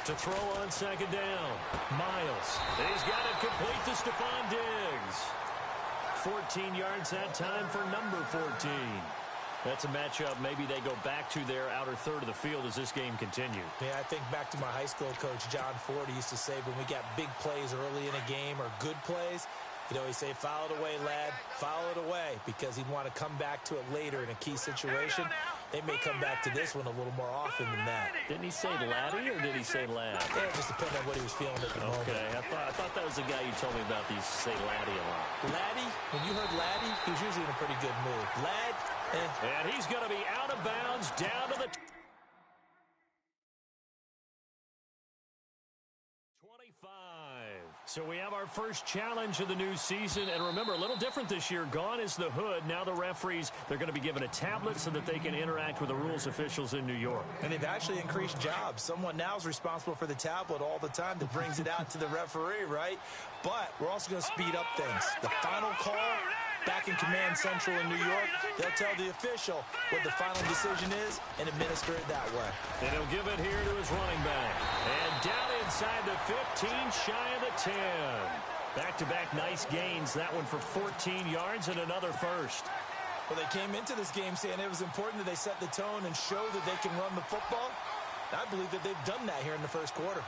To throw on second down. Miles. He's got it complete to Stephon Diggs. 14 yards that time for number 14. That's a matchup maybe they go back to their outer third of the field as this game continues. Yeah, I think back to my high school coach, John Ford. He used to say when we got big plays early in a game or good plays, he'd always say, foul it away, lad, foul it away, because he'd want to come back to it later in a key situation. They may come back to this one a little more often than that. Didn't he say laddie or did he say lad? Yeah, it just depended on what he was feeling at the moment. Okay, I thought that was the guy you told me about. These say laddie a lot. Laddie, when you heard laddie, he was usually in a pretty good mood. Lad, And he's going to be out of bounds down to the 25. So we have our first challenge of the new season. And remember, a little different this year. Gone is the hood. Now the referees, they're going to be given a tablet so that they can interact with the rules officials in New York. And they've actually increased jobs. Someone now is responsible for the tablet all the time that brings it out to the referee, right? But we're also going to speed up things. The final call back in Command Central in New York, they'll tell the official what the final decision is and administer it that way. And he'll give it here to his running back. And down inside the 15, shy of the 10. Back-to-back nice gains. That one for 14 yards and another first. Well, they came into this game saying it was important that they set the tone and show that they can run the football. I believe that they've done that here in the first quarter.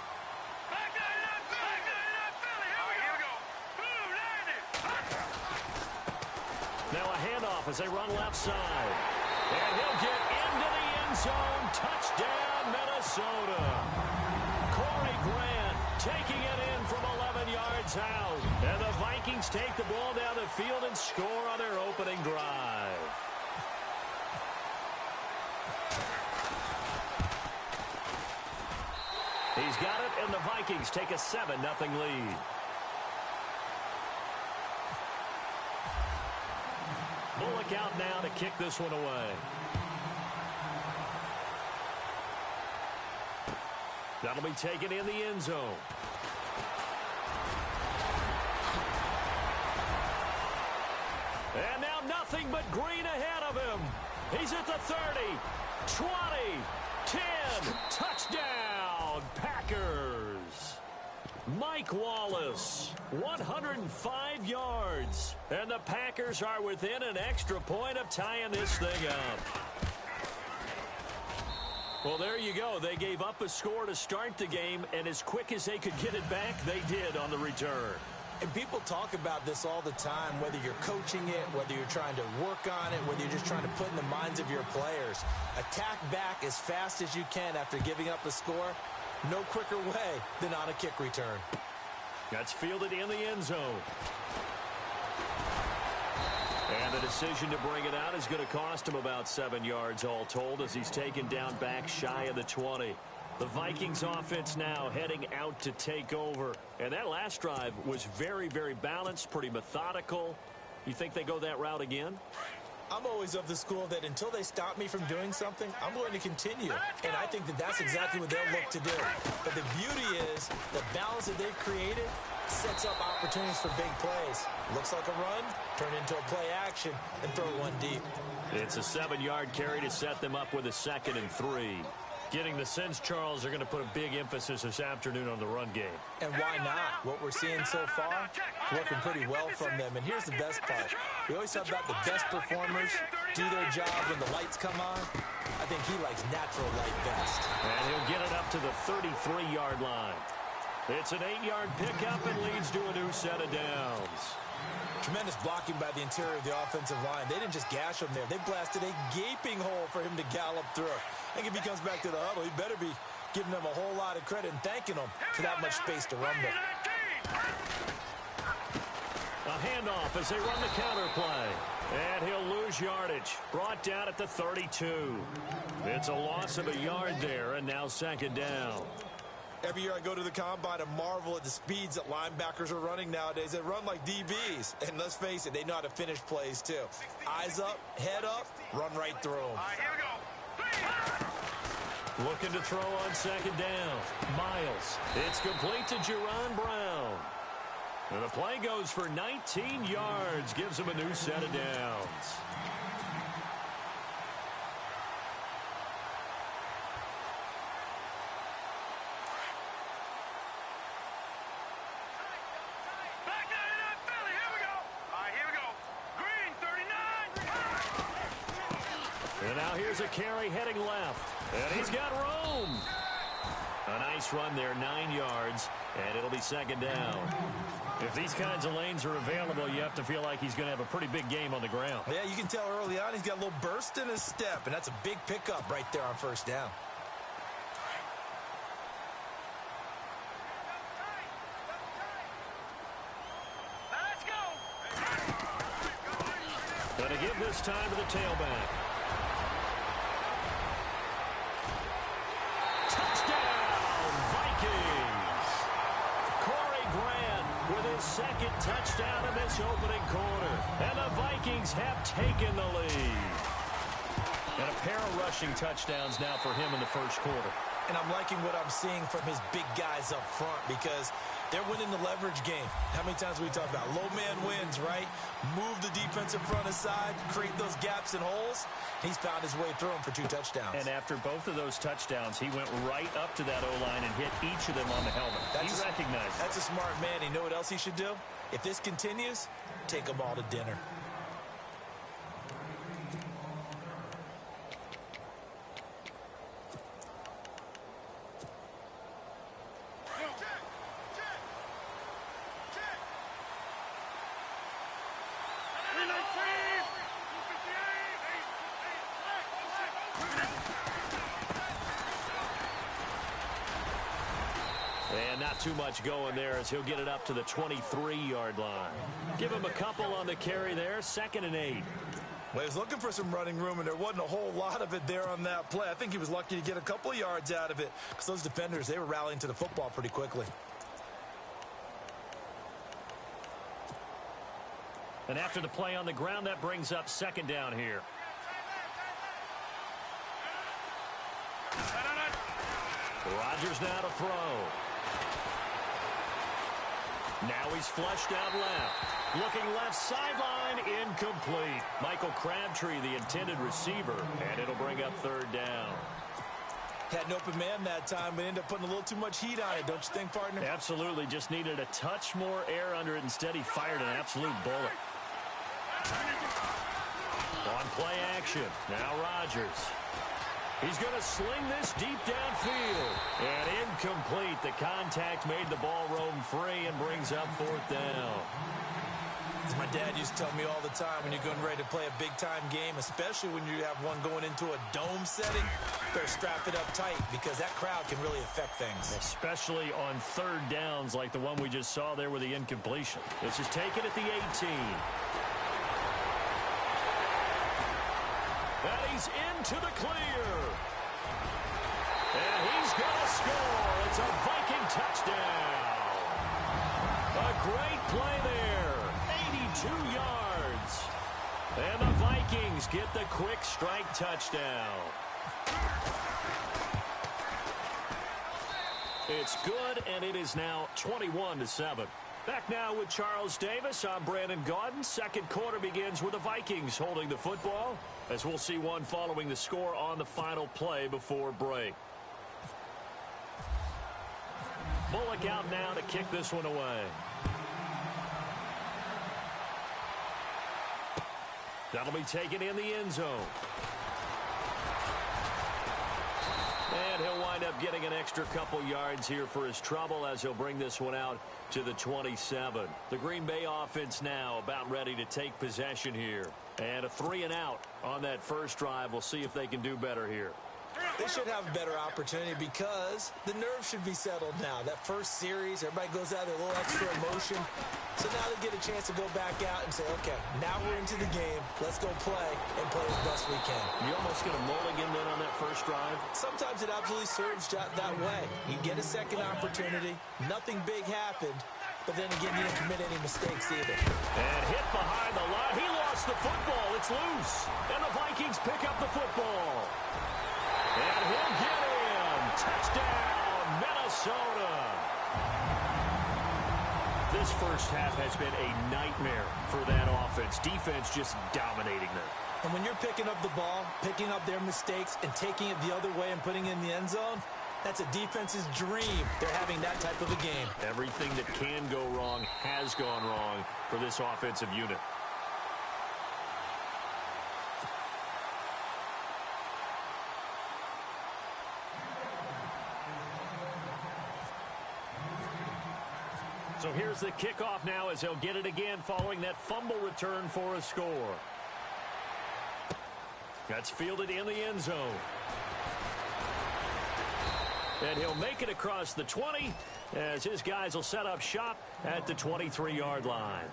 Now a handoff as they run left side. And he'll get into the end zone. Touchdown, Minnesota. Corey Grant taking it in from 11 yards out. And the Vikings take the ball down the field and score on their opening drive. He's got it, and the Vikings take a 7-0 lead. Bullock out now to kick this one away. That'll be taken in the end zone. And now nothing but green ahead of him. He's at the 30, 20, 10, touchdown, Packers. Mike Wallace, 105 yards. And the Packers are within an extra point of tying this thing up. Well, there you go. They gave up a score to start the game, and as quick as they could get it back, they did on the return. And people talk about this all the time, whether you're coaching it, whether you're trying to work on it, whether you're just trying to put in the minds of your players. Attack back as fast as you can after giving up a score. No quicker way than on a kick return. That's fielded in the end zone. And the decision to bring it out is going to cost him about 7 yards all told as he's taken down back shy of the 20. The Vikings offense now heading out to take over. And that last drive was very, very balanced, pretty methodical. You think they go that route again? I'm always of the school that until they stop me from doing something, I'm going to continue. And I think that that's exactly what they'll look to do. But the beauty is the balance that they've created sets up opportunities for big plays. Looks like a run, turn into a play action, and throw one deep. It's a 7-yard carry to set them up with a 2nd and 3. Getting the sense, Charles, are going to put a big emphasis this afternoon on the run game. And why not? What we're seeing so far, working pretty well from them. And here's the best part. We always talk about the best performers do their job when the lights come on. I think he likes natural light best. And he'll get it up to the 33-yard line. It's an 8-yard pickup and leads to a new set of downs. Tremendous blocking by the interior of the offensive line. They didn't just gash him there. They blasted a gaping hole for him to gallop through. I think if he comes back to the huddle, he better be giving them a whole lot of credit and thanking them for that much space to rumble. A handoff as they run the counter play. And he'll lose yardage. Brought down at the 32. It's a loss of a yard there, and now 2nd down. Every year I go to the combine and marvel at the speeds that linebackers are running nowadays. They run like DBs. And let's face it, they know how to finish plays too. Eyes up, head up, run right through them. All right, here we go. Looking to throw on 2nd down. Miles. It's complete to Jerron Brown. And the play goes for 19 yards. Gives him a new set of downs. Now here's a carry heading left. And he's got room. A nice run there, 9 yards, and it'll be second down. If these kinds of lanes are available, you have to feel like he's going to have a pretty big game on the ground. Yeah, you can tell early on he's got a little burst in his step, and that's a big pickup right there on first down. Let's go. Going to give this time to the tailback. Second touchdown in this opening quarter. And the Vikings have taken the lead. And a pair of rushing touchdowns now for him in the first quarter. And I'm liking what I'm seeing from his big guys up front because they're winning the leverage game. How many times we talk about low man wins, right? Move the defensive front aside, create those gaps and holes. He's found his way through them for 2 touchdowns. And after both of those touchdowns, he went right up to that O-line and hit each of them on the helmet. He recognized it. That's a smart man. You know what else he should do? If this continues, take them all to dinner. And not too much going there as he'll get it up to the 23-yard line. Give him a couple on the carry there, 2nd and 8. Well, he was looking for some running room, and there wasn't a whole lot of it there on that play. I think he was lucky to get a couple of yards out of it because those defenders, they were rallying to the football pretty quickly. And after the play on the ground, that brings up second down here. Rodgers now to throw. Now he's flushed out left. Looking left sideline, incomplete. Michael Crabtree, the intended receiver, and it'll bring up third down. Had an open man that time, but ended up putting a little too much heat on it, don't you think, partner? Absolutely. Just needed a touch more air under it. Instead, he fired an absolute bullet. On play action. Now Rodgers. He's going to sling this deep downfield. And incomplete. The contact made the ball roam free and brings up fourth down. As my dad used to tell me all the time, when you're getting ready to play a big-time game, especially when you have one going into a dome setting, better strap it up tight because that crowd can really affect things. Especially on third downs like the one we just saw there with the incompletion. This is taken at the 18. And he's into the clear. And he's going to score. It's a Viking touchdown. A great play there. 82 yards. And the Vikings get the quick strike touchdown. It's good, and it is now 21-7. Back now with Charles Davis. I'm Brandon Gaudin. Second quarter begins with the Vikings holding the football, as we'll see one following the score on the final play before break. Bullock out now to kick this one away. That'll be taken in the end zone. And he'll wind up getting an extra couple yards here for his trouble as he'll bring this one out to the 27. The Green Bay offense now about ready to take possession here. And a 3-and-out on that first drive. We'll see if they can do better here. They should have a better opportunity because the nerves should be settled now. That first series, everybody goes out there, a little extra emotion. So now they get a chance to go back out and say, okay, now we're into the game. Let's go play and play as best we can. You almost get a mulligan then on that first drive? Sometimes it absolutely serves that way. You get a second opportunity. Nothing big happened. But then again, you didn't commit any mistakes either. And hit behind the line. He lost the football. It's loose. And the Vikings pick up the football. And he'll get in. Touchdown, Minnesota. This first half has been a nightmare for that offense. Defense just dominating them. And when you're picking up the ball, picking up their mistakes, and taking it the other way and putting it in the end zone, that's a defense's dream. They're having that type of a game. Everything that can go wrong has gone wrong for this offensive unit. So here's the kickoff now as he'll get it again following that fumble return for a score. That's fielded in the end zone. And he'll make it across the 20 as his guys will set up shop at the 23-yard line.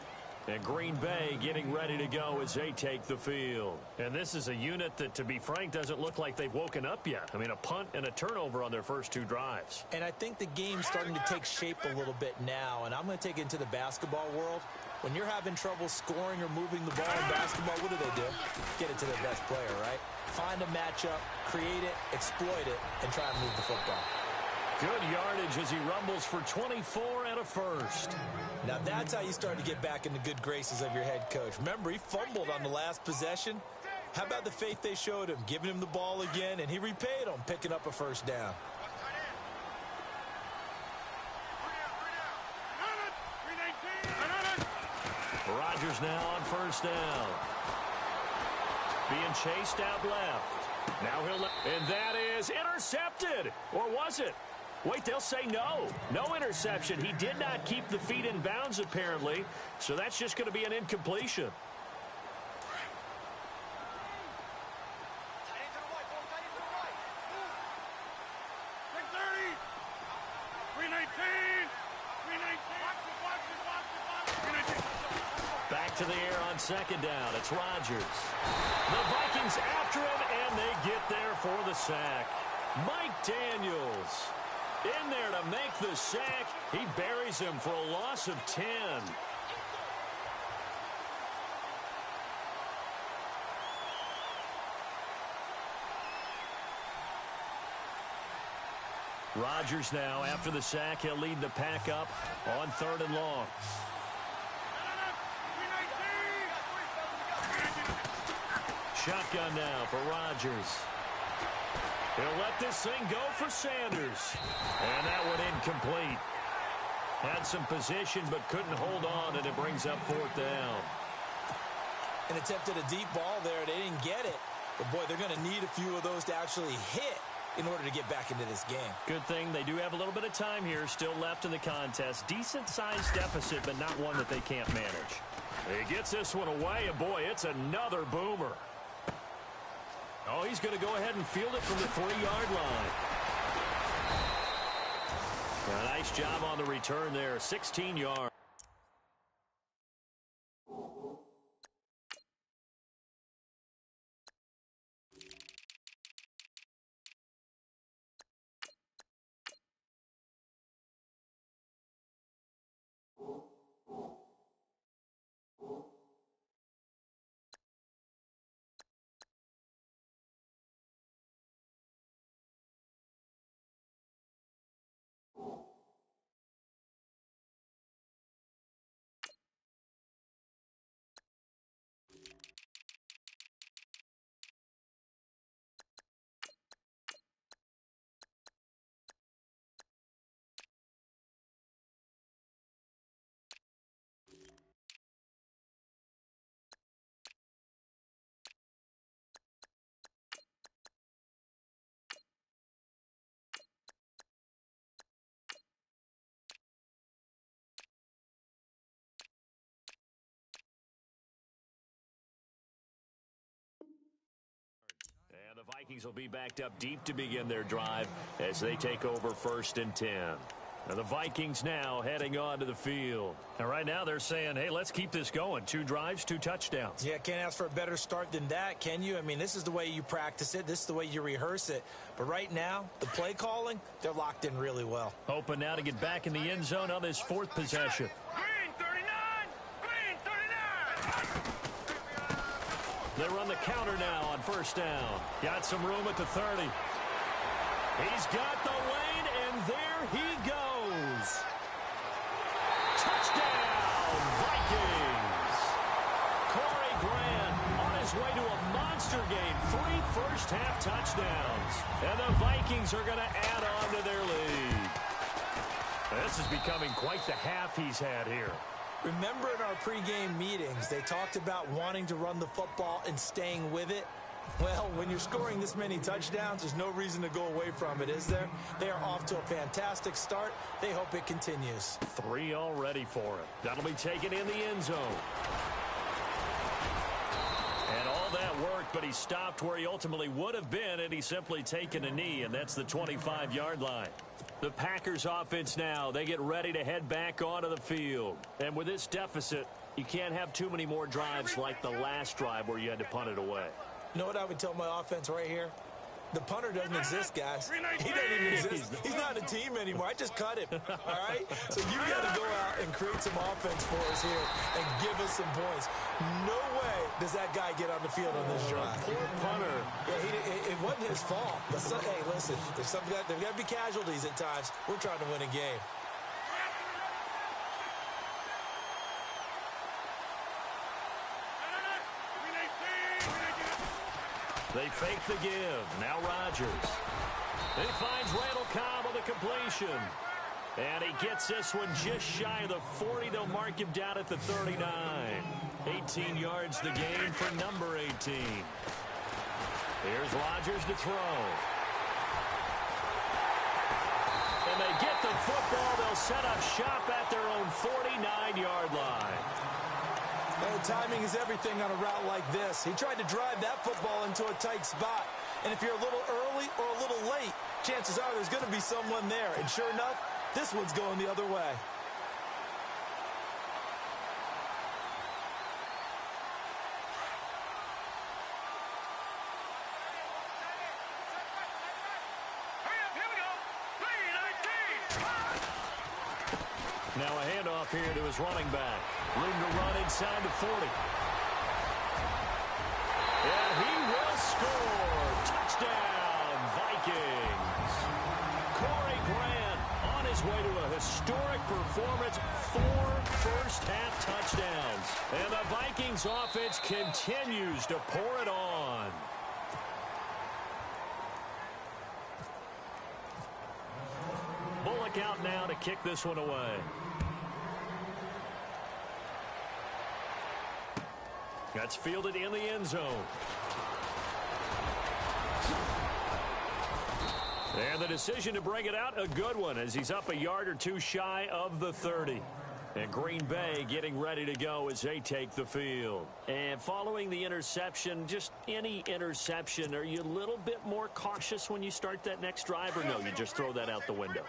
And Green Bay getting ready to go as they take the field. And this is a unit that, to be frank, doesn't look like they've woken up yet. I mean, a punt and a turnover on their first two drives. And I think the game's starting to take shape a little bit now. And I'm going to take it into the basketball world. When you're having trouble scoring or moving the ball in basketball, what do? Get it to their best player, right? Find a matchup, create it, exploit it, and try and move the football. Good yardage as he rumbles for 24 and a first. Now that's how you start to get back in the good graces of your head coach. Remember, he fumbled on the last possession. How about the faith they showed him, giving him the ball again, and he repaid them, picking up a first down. Rodgers now on first down. Being chased out left. Now and that is intercepted. Or was it? Wait, they'll say no. No interception. He did not keep the feet in bounds, apparently. So that's just going to be an incompletion. Back to the air on second down. It's Rodgers. The Vikings after him, and they get there for the sack. Mike Daniels in there to make the sack. He buries him for a loss of 10. Rodgers now, after the sack, he'll lead the pack up on 3rd and long. Shotgun now for Rodgers. He'll let this thing go for Sanders. And that one incomplete. Had some position but couldn't hold on, and it brings up 4th down. And attempted a deep ball there. They didn't get it. But, boy, they're going to need a few of those to actually hit in order to get back into this game. Good thing they do have a little bit of time here still left in the contest. Decent-sized deficit, but not one that they can't manage. He gets this one away, and, boy, it's another boomer. Oh, he's going to go ahead and field it from the 3-yard line. A nice job on the return there, 16 yards. And the Vikings will be backed up deep to begin their drive as they take over 1st and 10. Now the Vikings now heading onto the field. And right now they're saying, hey, let's keep this going. 2 drives, 2 touchdowns. Yeah, can't ask for a better start than that, can you? I mean, this is the way you practice it. This is the way you rehearse it. But right now, the play calling, they're locked in really well. Hoping now to get back in the end zone on this 4th possession. Green 39! Green 39! They run the counter now on 1st down. Got some room at the 30. He's got the lane, and there he goes. Touchdown, Vikings. Corey Grant on his way to a monster game. 3 first-half touchdowns. And the Vikings are going to add on to their lead. This is becoming quite the half he's had here. Remember in our pregame meetings, they talked about wanting to run the football and staying with it. Well, when you're scoring this many touchdowns, there's no reason to go away from it, is there? They are off to a fantastic start. They hope it continues. 3 already for him. That'll be taken in the end zone. And all that worked, but he stopped where he ultimately would have been, and he's simply taken a knee, and that's the 25-yard line. The Packers offense now, they get ready to head back onto the field. And with this deficit, you can't have too many more drives like the last drive where you had to punt it away. You know what I would tell my offense right here? The punter doesn't exist, guys. He doesn't even exist. He's not a team anymore. I just cut him, all right? So you got to go out and create some offense for us here and give us some points. No way does that guy get on the field on this drive. Poor punter. Yeah, it wasn't his fault. Hey, listen, there's got to be casualties at times. We're trying to win a game. They fake the give. Now Rodgers. He finds Randall Cobb on the completion. And he gets this one just shy of the 40. They'll mark him down at the 39. 18 yards the gain for number 18. Here's Rodgers to throw. And they get the football. They'll set up shop at their own 49-yard line. Oh, timing is everything on a route like this. He tried to drive that football into a tight spot. And if you're a little early or a little late, chances are there's going to be someone there. And sure enough, this one's going the other way. Now a handoff here to his running back. Room to run inside the 40. And he will score. Touchdown, Vikings. Corey Grant on his way to a historic performance. 4 first-half touchdowns. And the Vikings offense continues to pour it on. Bullock out now to kick this one away. That's fielded in the end zone. And the decision to bring it out, a good one, as he's up a yard or two shy of the 30. And Green Bay getting ready to go as they take the field. And following the interception, just any interception, are you a little bit more cautious when you start that next drive, or no, you just throw that out the window?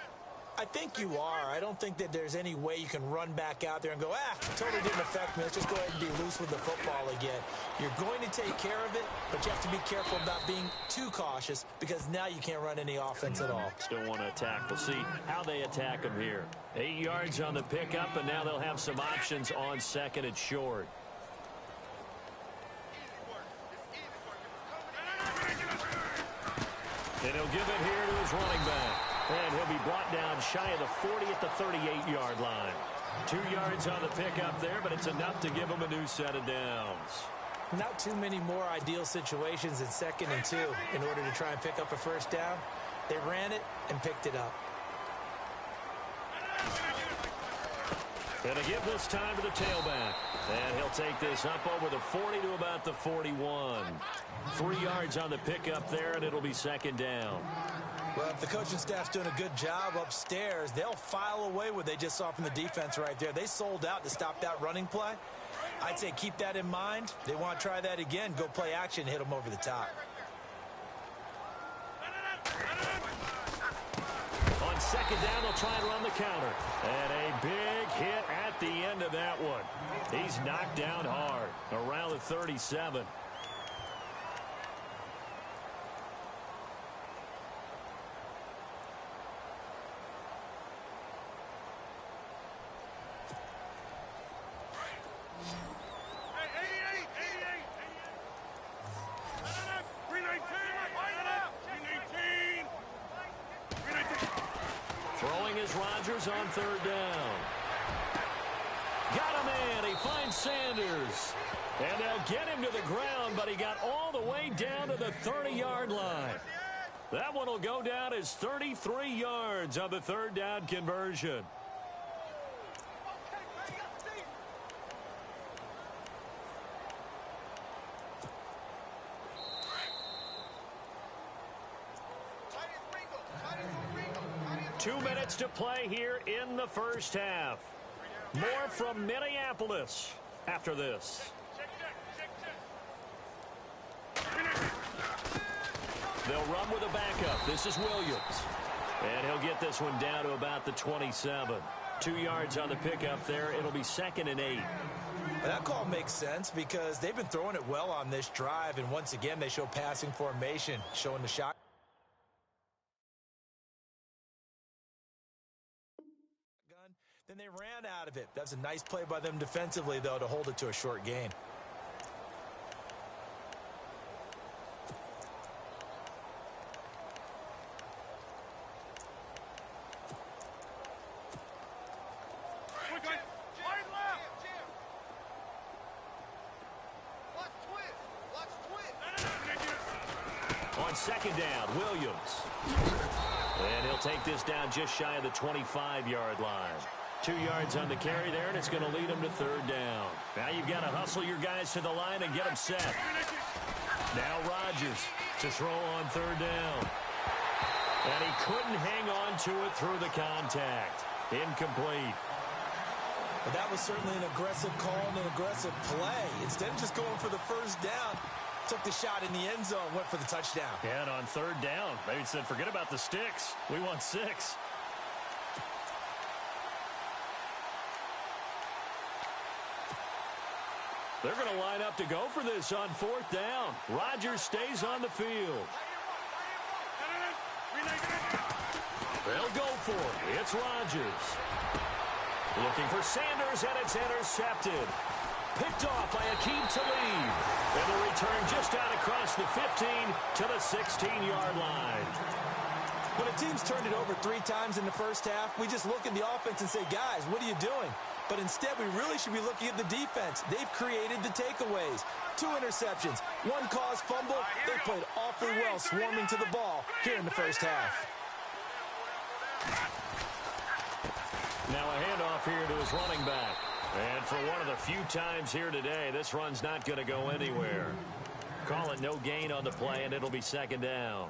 I think you are. I don't think that there's any way you can run back out there and go, totally didn't affect me. Let's just go ahead and be loose with the football again. You're going to take care of it, but you have to be careful about being too cautious because now you can't run any offense at all. Still want to attack. We'll see how they attack him here. 8 yards on the pickup, and now they'll have some options on second and short. And he'll give it here to his running back. And he'll be brought down shy of the 40 at the 38-yard line. 2 yards on the pickup there, but it's enough to give him a new set of downs. Not too many more ideal situations in 2nd and 2 in order to try and pick up a first down. They ran it and picked it up. And to give this time to the tailback. And he'll take this up over the 40 to about the 41. 3 yards on the pickup there, and it'll be second down. Well, if the coaching staff's doing a good job upstairs, they'll file away what they just saw from the defense right there. They sold out to stop that running play. I'd say keep that in mind. They want to try that again. Go play action, hit them over the top. On second down, they'll try and run the counter. And a big hit at the end of that one. He's knocked down hard around the 37. Throwing is Rodgers on third down. Got him in. He finds Sanders. And they'll get him to the ground, but he got all the way down to the 30-yard line. That one will go down as 33 yards on the third down conversion. 2 minutes to play here in the first half. More from Minneapolis after this. They'll run with a backup. This is Williams. And he'll get this one down to about the 27. 2 yards on the pickup there. It'll be 2nd and 8. That call makes sense because they've been throwing it well on this drive, and once again they show passing formation, showing the shot. Then they ran out of it. That's a nice play by them defensively, though, to hold it to a short gain. On 2nd down, Williams. And he'll take this down just shy of the 25-yard line. 2 yards on the carry there, and it's going to lead him to 3rd down. Now you've got to hustle your guys to the line and get them set. Now Rodgers to throw on 3rd down. And he couldn't hang on to it through the contact. Incomplete. But that was certainly an aggressive call and an aggressive play. Instead of just going for the 1st down, took the shot in the end zone, went for the touchdown. And on 3rd down, maybe said, forget about the sticks. We want 6. They're going to line up to go for this on 4th down. Rodgers stays on the field. They'll go for it. It's Rodgers. Looking for Sanders, and it's intercepted. Picked off by Akeem Talib. And the return just out across the 15 to the 16-yard line. When a team's turned it over 3 times in the first half, we just look at the offense and say, guys, what are you doing? But instead, we really should be looking at the defense. They've created the takeaways. 2 interceptions, 1 caused fumble. They played awfully well swarming to the ball here in the first half. Now a handoff here to his running back. And for one of the few times here today, this run's not going to go anywhere. Call it no gain on the play, and it'll be 2nd down.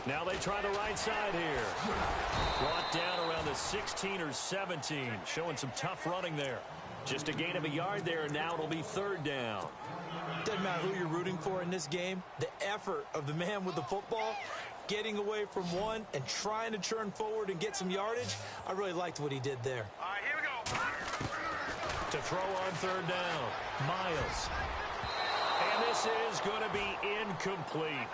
Now they try the right side here. Brought down around the 16 or 17. Showing some tough running there. Just a gain of a yard there, and now it'll be 3rd down. Doesn't matter who you're rooting for in this game. The effort of the man with the football, getting away from one and trying to turn forward and get some yardage, I really liked what he did there. All right, here we go. To throw on 3rd down, Miles. And this is going to be incomplete.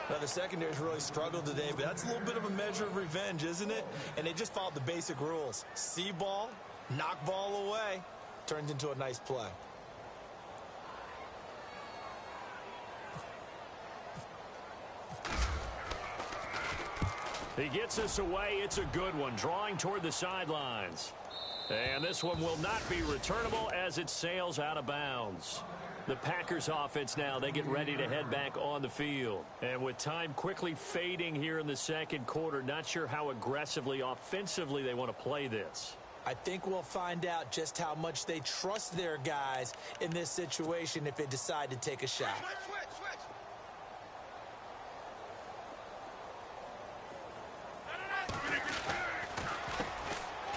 Now, the secondary's really struggled today, but that's a little bit of a measure of revenge, isn't it? And they just followed the basic rules. See ball, knock ball away, turned into a nice play. He gets us away. It's a good one, drawing toward the sidelines. And this one will not be returnable as it sails out of bounds. The Packers offense now, they get ready to head back on the field. And with time quickly fading here in the 2nd quarter, not sure how aggressively, offensively they want to play this. I think we'll find out just how much they trust their guys in this situation if they decide to take a shot. Switch.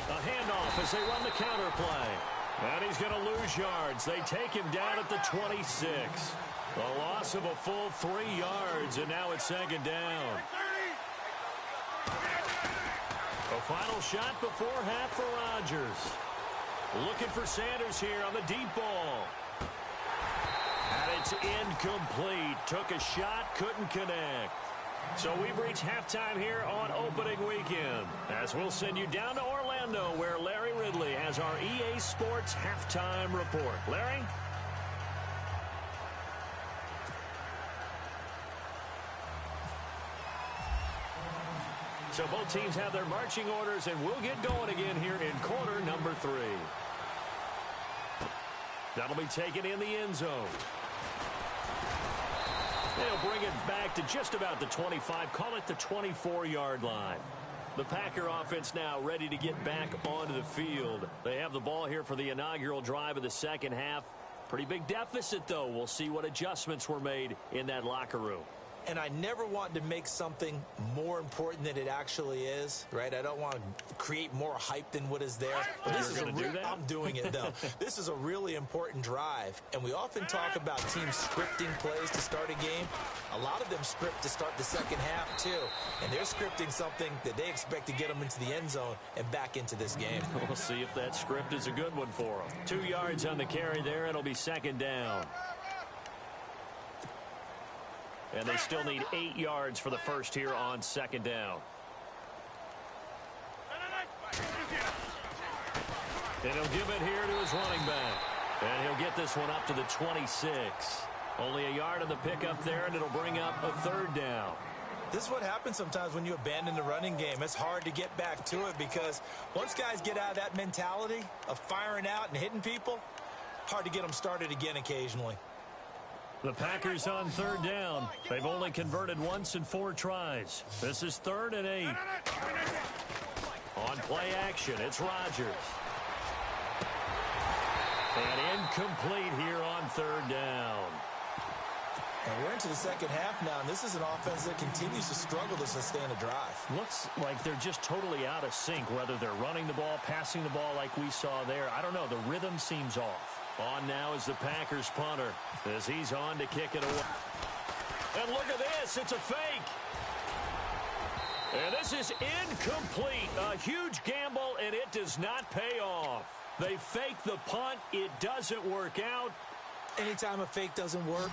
A handoff as they run the counter play. And he's going to lose yards. They take him down at the 26. A loss of a full 3 yards, and now it's 2nd down. A final shot before half for Rodgers. Looking for Sanders here on the deep ball. And it's incomplete. Took a shot, couldn't connect. So we've reached halftime here on opening weekend, as we'll send you down to Orlando, where Larry Ridley has our EA Sports halftime report. Larry? So both teams have their marching orders, and we'll get going again here in quarter number 3. That'll be taken in the end zone. They'll bring it back to just about the 25, call it the 24-yard line. The Packer offense now ready to get back onto the field. They have the ball here for the inaugural drive of the second half. Pretty big deficit, though. We'll see what adjustments were made in that locker room. And I never want to make something more important than it actually is, right? I don't want to create more hype than what is there. But this is I'm doing it, though. This is a really important drive. And we often talk about teams scripting plays to start a game. A lot of them script to start the second half, too. And they're scripting something that they expect to get them into the end zone and back into this game. We'll see if that script is a good one for them. 2 yards on the carry there. It'll be second down. And they still need 8 yards for the first here on second down. And he'll give it here to his running back. And he'll get this one up to the 26. Only a yard on the pickup there, and it'll bring up a third down. This is what happens sometimes when you abandon the running game. It's hard to get back to it because once guys get out of that mentality of firing out and hitting people, hard to get them started again occasionally. The Packers on third down. They've only converted once in 4 tries. This is 3rd and 8. On play action, it's Rodgers. And incomplete here on 3rd down. And we're into the second half now, and this is an offense that continues to struggle to sustain a drive. Looks like they're just totally out of sync, whether they're running the ball, passing the ball like we saw there. I don't know. The rhythm seems off. On now is the Packers punter as he's on to kick it away. And look at this. It's a fake. And this is incomplete. A huge gamble, and it does not pay off. They fake the punt. It doesn't work out. Anytime a fake doesn't work,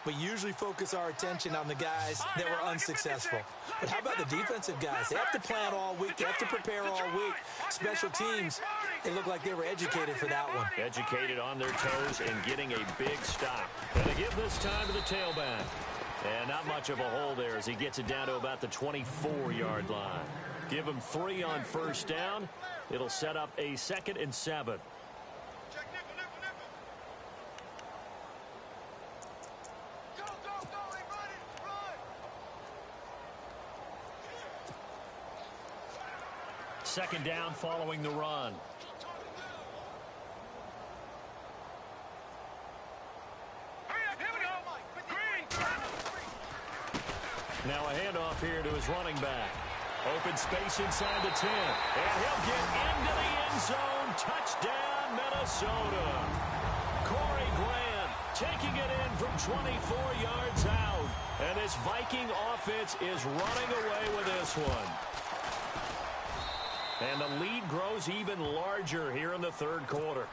we usually focus our attention on the guys that were unsuccessful. But how about the defensive guys? They have to plan all week. They have to prepare all week. Special teams, they look like they were educated for that one. Educated on their toes and getting a big stop. And they give this time to the tailback. And not much of a hole there as he gets it down to about the 24-yard line. Give him 3 on first down. It'll set up a 2nd and 7. Second down following the run. Now a handoff here to his running back. Open space inside the 10. And he'll get into the end zone. Touchdown, Minnesota. Corey Grant taking it in from 24 yards out. And this Viking offense is running away with this one. And the lead grows even larger here in the 3rd quarter.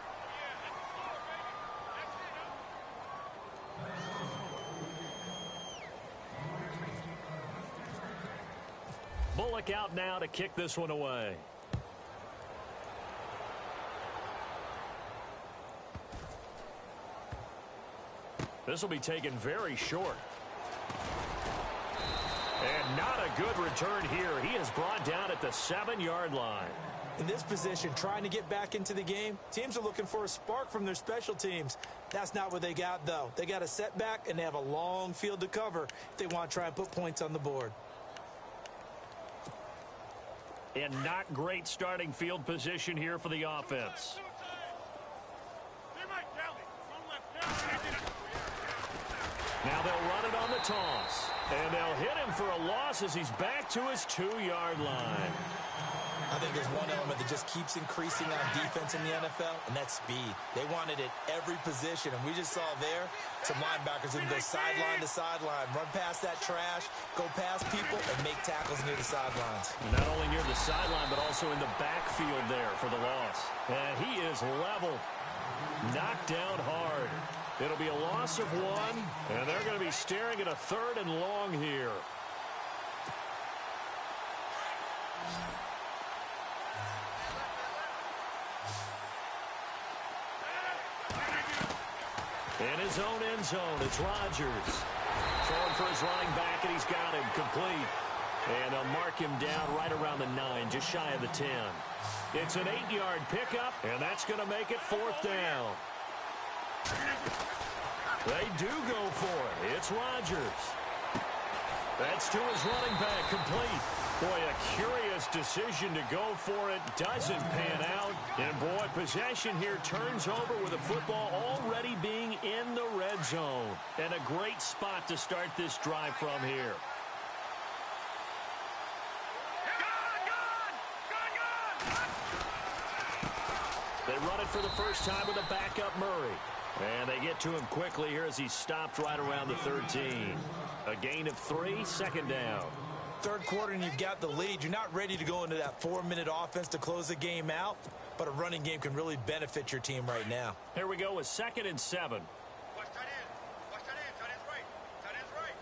Bullock out now to kick this one away. This will be taken very short. And not a good return here. He is brought down at the 7-yard line. In this position, trying to get back into the game, teams are looking for a spark from their special teams. That's not what they got, though. They got a setback, and they have a long field to cover if they want to try and put points on the board. And not great starting field position here for the offense. Now they'll run it on the toss. And they'll hit him for a loss as he's back to his 2-yard line. I think there's one element that just keeps increasing on defense in the NFL, and that's speed. They want it at every position, and we just saw there some linebackers who can go sideline to sideline, run past that trash, go past people, and make tackles near the sidelines. Not only near the sideline, but also in the backfield there for the loss. And he is leveled, knocked down hard. It'll be a loss of 1, and they're going to be staring at a 3rd and long here. In his own end zone, it's Rodgers. Throwing for his running back, and he's got him complete. And they'll mark him down right around the 9, just shy of the 10. It's an 8-yard pickup, and that's going to make it 4th down. They do go for it. It's Rodgers. That's to his running back, complete. Boy, a curious decision to go for it. Doesn't pan out. And, boy, possession here turns over with the football already being in the red zone. And a great spot to start this drive from here. They run it for the first time with a backup Murray. And they get to him quickly here as he stopped right around the 13. A gain of 3, second down. Third quarter and you've got the lead. You're not ready to go into that 4-minute offense to close the game out, but a running game can really benefit your team right now. Here we go with 2nd and 7. Watch tight end. Watch tight end. Tight end's right. Tight end's right.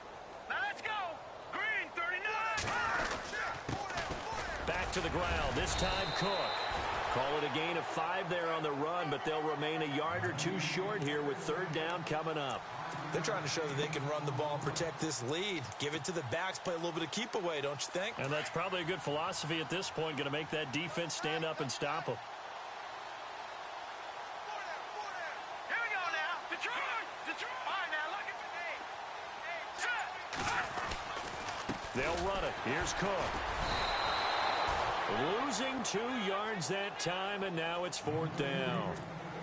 Now let's go. Green, 39. Back to the ground. This time Cook. Call it a gain of 5 there on the run, but they'll remain a yard or 2 short here with 3rd down coming up. They're trying to show that they can run the ball and protect this lead. Give it to the backs, play a little bit of keep away, don't you think? And that's probably a good philosophy at this point, going to make that defense stand up and stop them. Here we go now. Detroit. Detroit. All right, now look at the game. Set. They'll run it. Here's Cook. Losing 2 yards that time, and now it's 4th down.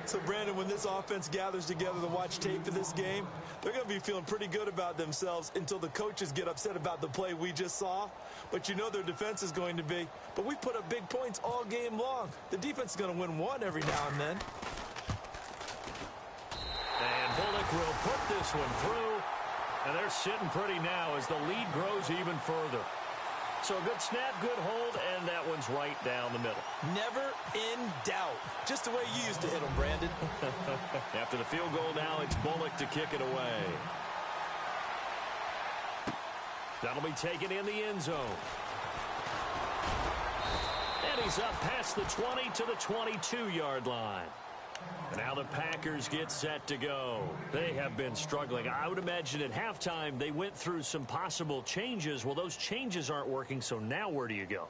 So, Brandon, when this offense gathers together to watch tape for this game, they're going to be feeling pretty good about themselves until the coaches get upset about the play we just saw. But you know their defense is going to be. But we put up big points all game long. The defense is going to win one every now and then. And Bullock will put this one through. And they're sitting pretty now as the lead grows even further. So a good snap, good hold, and that one's right down the middle. Never in doubt. Just the way you used to hit them, Brandon. After the field goal now, it's Bullock to kick it away. That'll be taken in the end zone. And he's up past the 20 to the 22-yard line. And now the Packers get set to go. They have been struggling. I would imagine at halftime they went through some possible changes. Well, those changes aren't working, so now where do you go?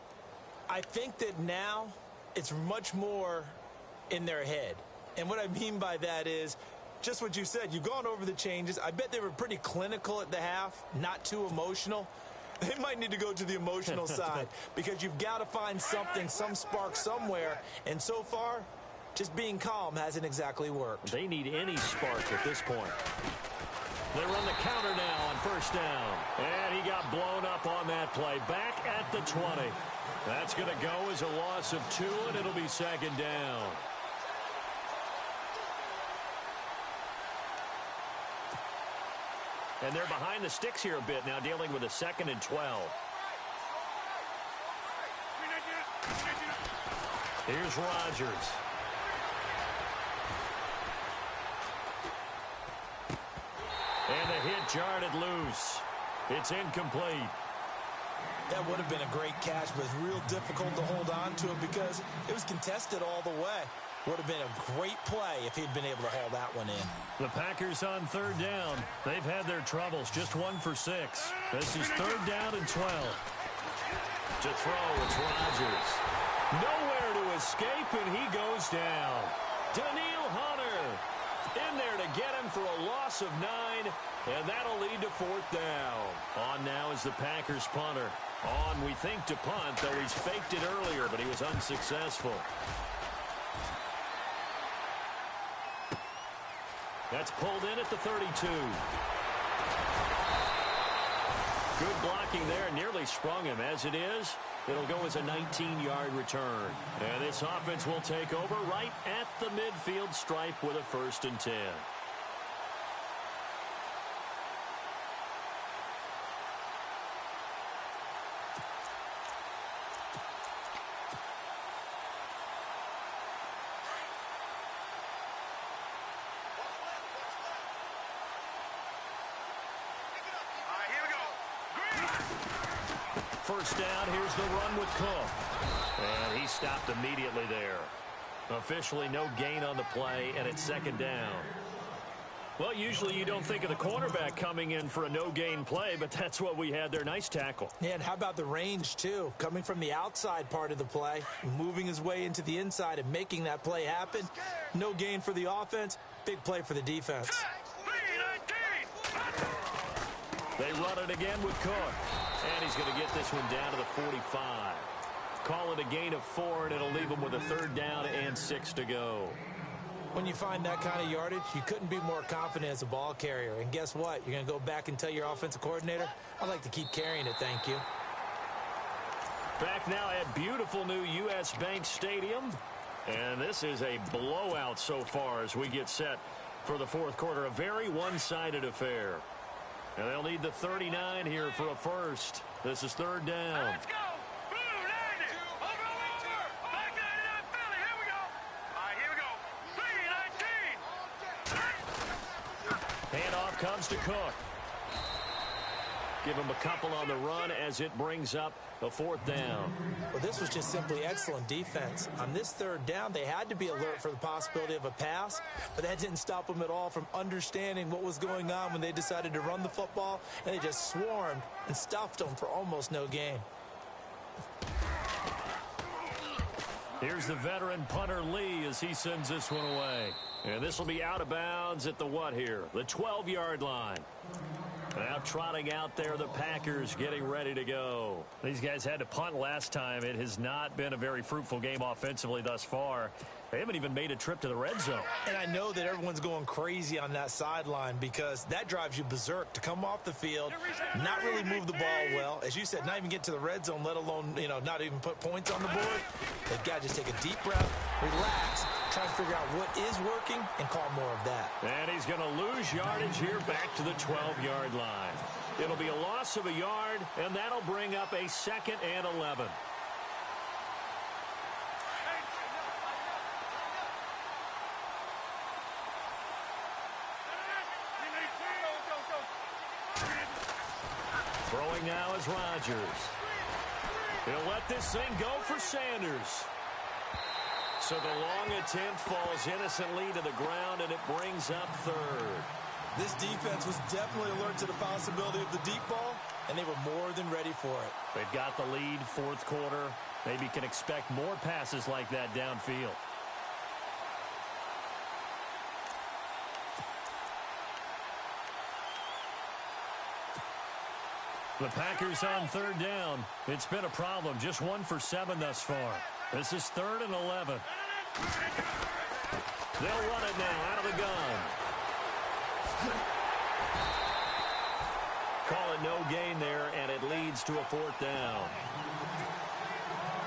I think that now it's much more in their head. And what I mean by that is just what you said. You've gone over the changes. I bet they were pretty clinical at the half, not too emotional. They might need to go to the emotional side because you've got to find something, some spark somewhere. And so far, just being calm hasn't exactly worked. They need any spark at this point. They run the counter now on 1st down. And he got blown up on that play. Back at the 20. That's going to go as a loss of 2, and it'll be 2nd down. And they're behind the sticks here a bit now, dealing with a 2nd and 12. Here's Rodgers. And the hit jarred it loose. It's incomplete. That would have been a great catch, but it's real difficult to hold on to it because it was contested all the way. Would have been a great play if he'd been able to haul that one in. The Packers on 3rd down. They've had their troubles. Just 1 for 6. This is 3rd down and 12. To throw, it's Rodgers. Nowhere to escape, and he goes down. Daniil Hunter in there to get him for a loss of 9, and that'll lead to 4th down. On now is the Packers punter. On, we think, to punt, though he's faked it earlier, but he was unsuccessful. That's pulled in at the 32. Good blocking there, nearly sprung him. As it is, it'll go as a 19-yard return. And this offense will take over right at the midfield stripe with a 1st and 10. First down, here's the run with Cook. And he stopped immediately there. Officially no gain on the play, and it's 2nd down. Well, usually you don't think of the cornerback coming in for a no-gain play, but that's what we had there. Nice tackle. Yeah, and how about the range, too? Coming from the outside part of the play, moving his way into the inside and making that play happen. No gain for the offense, big play for the defense. They run it again with Cook. And he's going to get this one down to the 45. Call it a gain of 4, and it'll leave him with a 3rd down and 6 to go. When you find that kind of yardage, you couldn't be more confident as a ball carrier. And guess what? You're going to go back and tell your offensive coordinator, I'd like to keep carrying it, thank you. Back now at beautiful new U.S. Bank Stadium. And this is a blowout so far as we get set for the 4th quarter. A very one-sided affair. And they'll need the 39 here for a first. This is 3rd down. Let's go. Blue 90. Over. Back 99 Philly. Here we go. All right, here we go. 3-19. Handoff comes to Cook. Give him a couple on the run as it brings up a 4th down. Well, this was just simply excellent defense. On this 3rd down, they had to be alert for the possibility of a pass, but that didn't stop them at all from understanding what was going on when they decided to run the football, and they just swarmed and stuffed them for almost no gain. Here's the veteran punter Lee as he sends this one away. And this will be out of bounds at the what here? The 12-yard line. Now trotting out there, the Packers getting ready to go. These guys had to punt last time. It has not been a very fruitful game offensively thus far. They haven't even made a trip to the red zone. And I know that everyone's going crazy on that sideline because that drives you berserk to come off the field, not really move the ball well. As you said, not even get to the red zone, let alone, not even put points on the board. They've got to just take a deep breath, relax, try and figure out what is working and call more of that. And he's going to lose yardage here back to the 12-yard line. It'll be a loss of a yard, and that'll bring up a 2nd and 11. Throwing now is Rodgers. He'll let this thing go for Sanders. So the long attempt falls innocently to the ground, and it brings up 3rd. This defense was definitely alert to the possibility of the deep ball, and they were more than ready for it. They've got the lead, 4th quarter. Maybe can expect more passes like that downfield. The Packers on 3rd down. It's been a problem. Just 1 for 7 thus far. This is 3rd and 11. They'll run it now out of the gun. Call it no gain there, and it leads to a 4th down.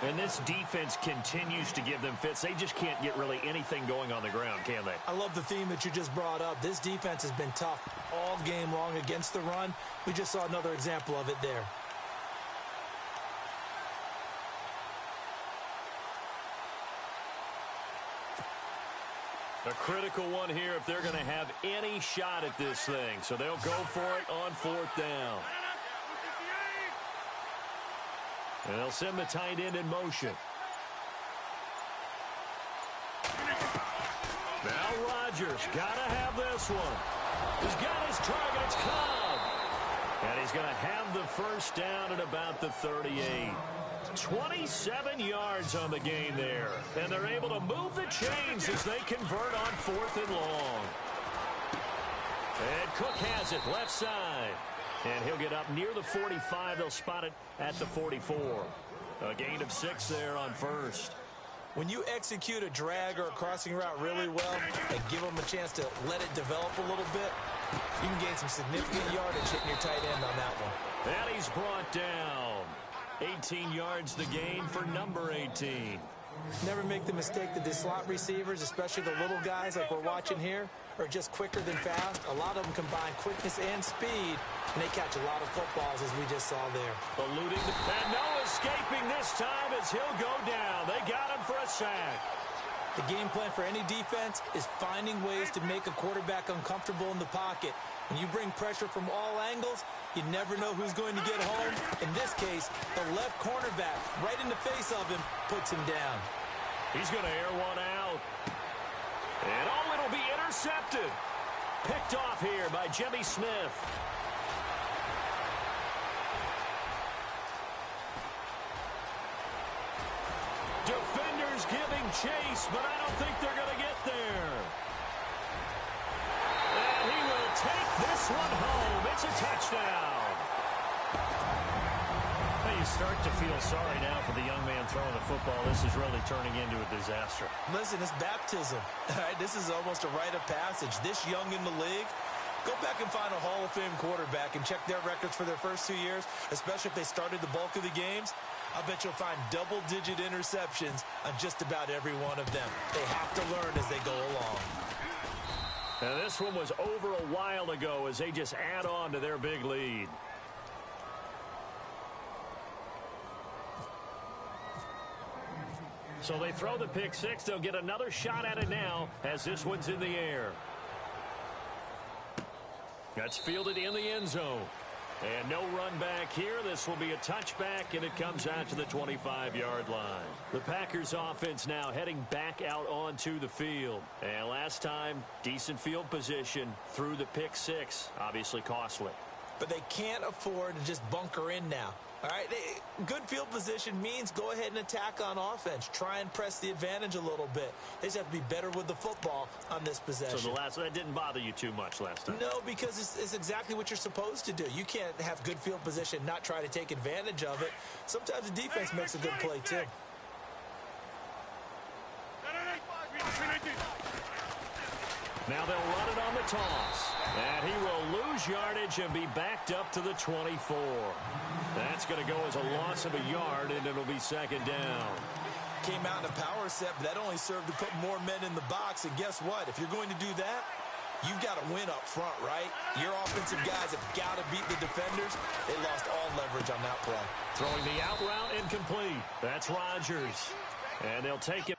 And this defense continues to give them fits. They just can't get really anything going on the ground, can they? I love the theme that you just brought up. This defense has been tough all game long against the run. We just saw another example of it there. A critical one here if they're going to have any shot at this thing. So they'll go for it on 4th down. And they'll send the tight end in motion. Now Rodgers got to have this one. He's got his target. It's Cobb. And he's going to have the 1st down at about the 38. 27 yards on the gain there. And they're able to move the chains as they convert on 4th and long. And Cook has it left side. And he'll get up near the 45. They'll spot it at the 44. A gain of 6 there on 1st. When you execute a drag or a crossing route really well and give them a chance to let it develop a little bit, you can gain some significant yardage hitting your tight end on that one. And he's brought down. 18 yards the gain for number 18. Never make the mistake that the slot receivers, especially the little guys like we're watching here, are just quicker than fast. A lot of them combine quickness and speed, and they catch a lot of footballs, as we just saw there. Alluding to, and no escaping this time as he'll go down. They got him for a sack. The game plan for any defense is finding ways to make a quarterback uncomfortable in the pocket. When you bring pressure from all angles, you never know who's going to get home. In this case, the left cornerback, right in the face of him, puts him down. He's going to air one out. And oh, it'll be intercepted. Picked off here by Jimmy Smith. Defenders giving chase, but I don't think they're going to get there. And he will take this one home. It's a touchdown. You start to feel sorry now for the young man throwing the football. This is really turning into a disaster. Listen, it's baptism. All right, this is almost a rite of passage. This young in the league, go back and find a Hall of Fame quarterback and check their records for their first 2 years, especially if they started the bulk of the games. I bet you'll find double-digit interceptions on just about every one of them. They have to learn as they go along. And this one was over a while ago as they just add on to their big lead. So they throw the pick six. They'll get another shot at it now as this one's in the air. That's fielded in the end zone. And no run back here. This will be a touchback, and it comes out to the 25-yard line. The Packers offense now heading back out onto the field. And last time, decent field position through the pick six. Obviously costly. But they can't afford to just bunker in now. All right, good field position means go ahead and attack on offense. Try and press the advantage a little bit. They just have to be better with the football on this possession. So that didn't bother you too much last time? No, because it's exactly what you're supposed to do. You can't have good field position, not try to take advantage of it. Sometimes the defense makes a good play, too. Now they'll run it on the toss. And he will lose yardage and be backed up to the 24. That's going to go as a loss of a yard, and it'll be second down. Came out in a power set, but that only served to put more men in the box. And guess what? If you're going to do that, you've got to win up front, right? Your offensive guys have got to beat the defenders. They lost all leverage on that play. Throwing the out route incomplete. That's Rodgers. And they'll take it.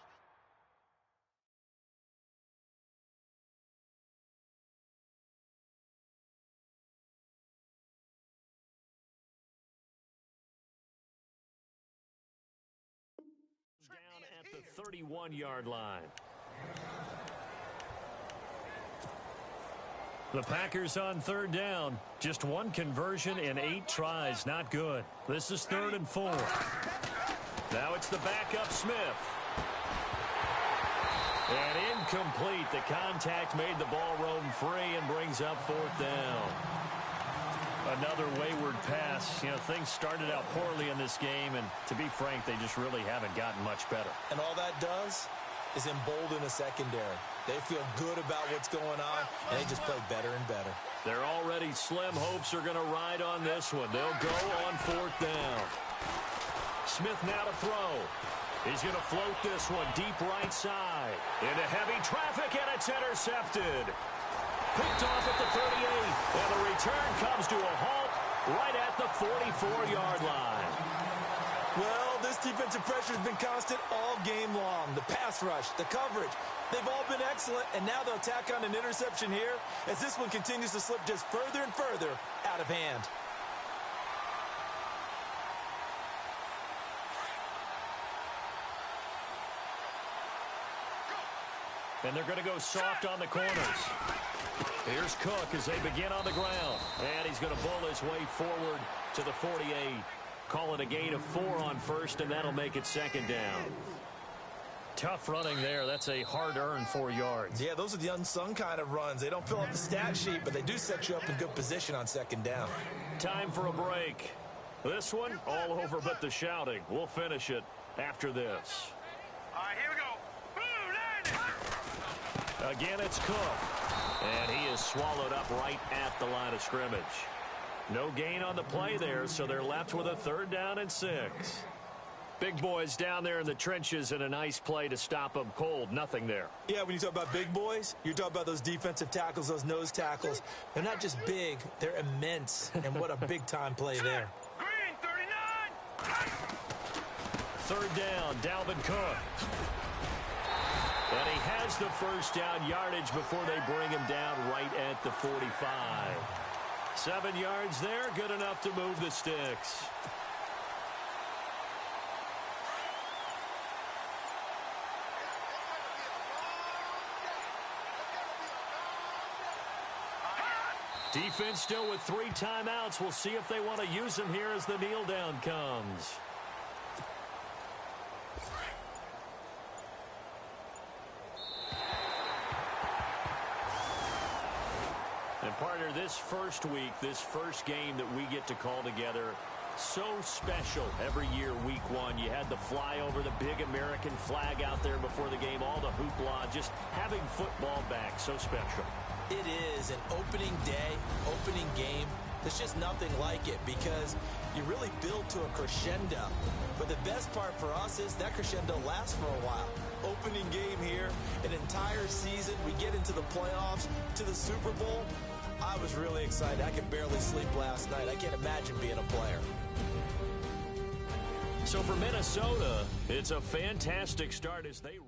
Down at the 31-yard line. The Packers on third down. Just one conversion in 8 tries. Not good. This is 3rd and 4. Now it's the backup Smith. And incomplete. The contact made the ball roam free and brings up 4th down. Another wayward pass. You know, things started out poorly in this game, and to be frank, they just really haven't gotten much better. And all that does is embolden a secondary. They feel good about what's going on, and they just play better and better. Their already slim hopes are going to ride on this one. They'll go on 4th down. Smith now to throw. He's going to float this one deep right side. Into heavy traffic, and it's intercepted. Picked off at the 38, and the return comes to a halt right at the 44-yard line. Well, this defensive pressure has been constant all game long. The pass rush, the coverage, they've all been excellent, and now they'll tack on an interception here as this one continues to slip just further and further out of hand. And they're going to go soft on the corners. Here's Cook as they begin on the ground. And he's going to bull his way forward to the 48. Call it a gain of 4 on first, and that'll make it 2nd down. Tough running there. That's a hard-earned 4 yards. Yeah, those are the unsung kind of runs. They don't fill up the stat sheet, but they do set you up in good position on 2nd down. Time for a break. This one, all over but the shouting. We'll finish it after this. All right, here we go. Again, it's Cook. And he is swallowed up right at the line of scrimmage. No gain on the play there, so they're left with a 3rd down and 6. Big boys down there in the trenches, and a nice play to stop them cold. Nothing there. Yeah, when you talk about big boys, you're talking about those defensive tackles, those nose tackles. They're not just big, they're immense. And what a big-time play there. Green, 39. 3rd down, Dalvin Cook. And he has the 1st down yardage before they bring him down right at the 45. 7 yards there, good enough to move the sticks. Defense still with 3 timeouts. We'll see if they want to use them here as the kneel down comes. And partner, this first week, this first game that we get to call together, So special every year, week one. You had the flyover, the big American flag out there before the game, all the hoopla, just having football back, so special. It is an opening day, opening game. There's just nothing like it because you really build to a crescendo. But the best part for us is that crescendo lasts for a while. Opening game here, an entire season. We get into the playoffs, to the Super Bowl. I was really excited. I could barely sleep last night. I can't imagine being a player. So for Minnesota, it's a fantastic start as they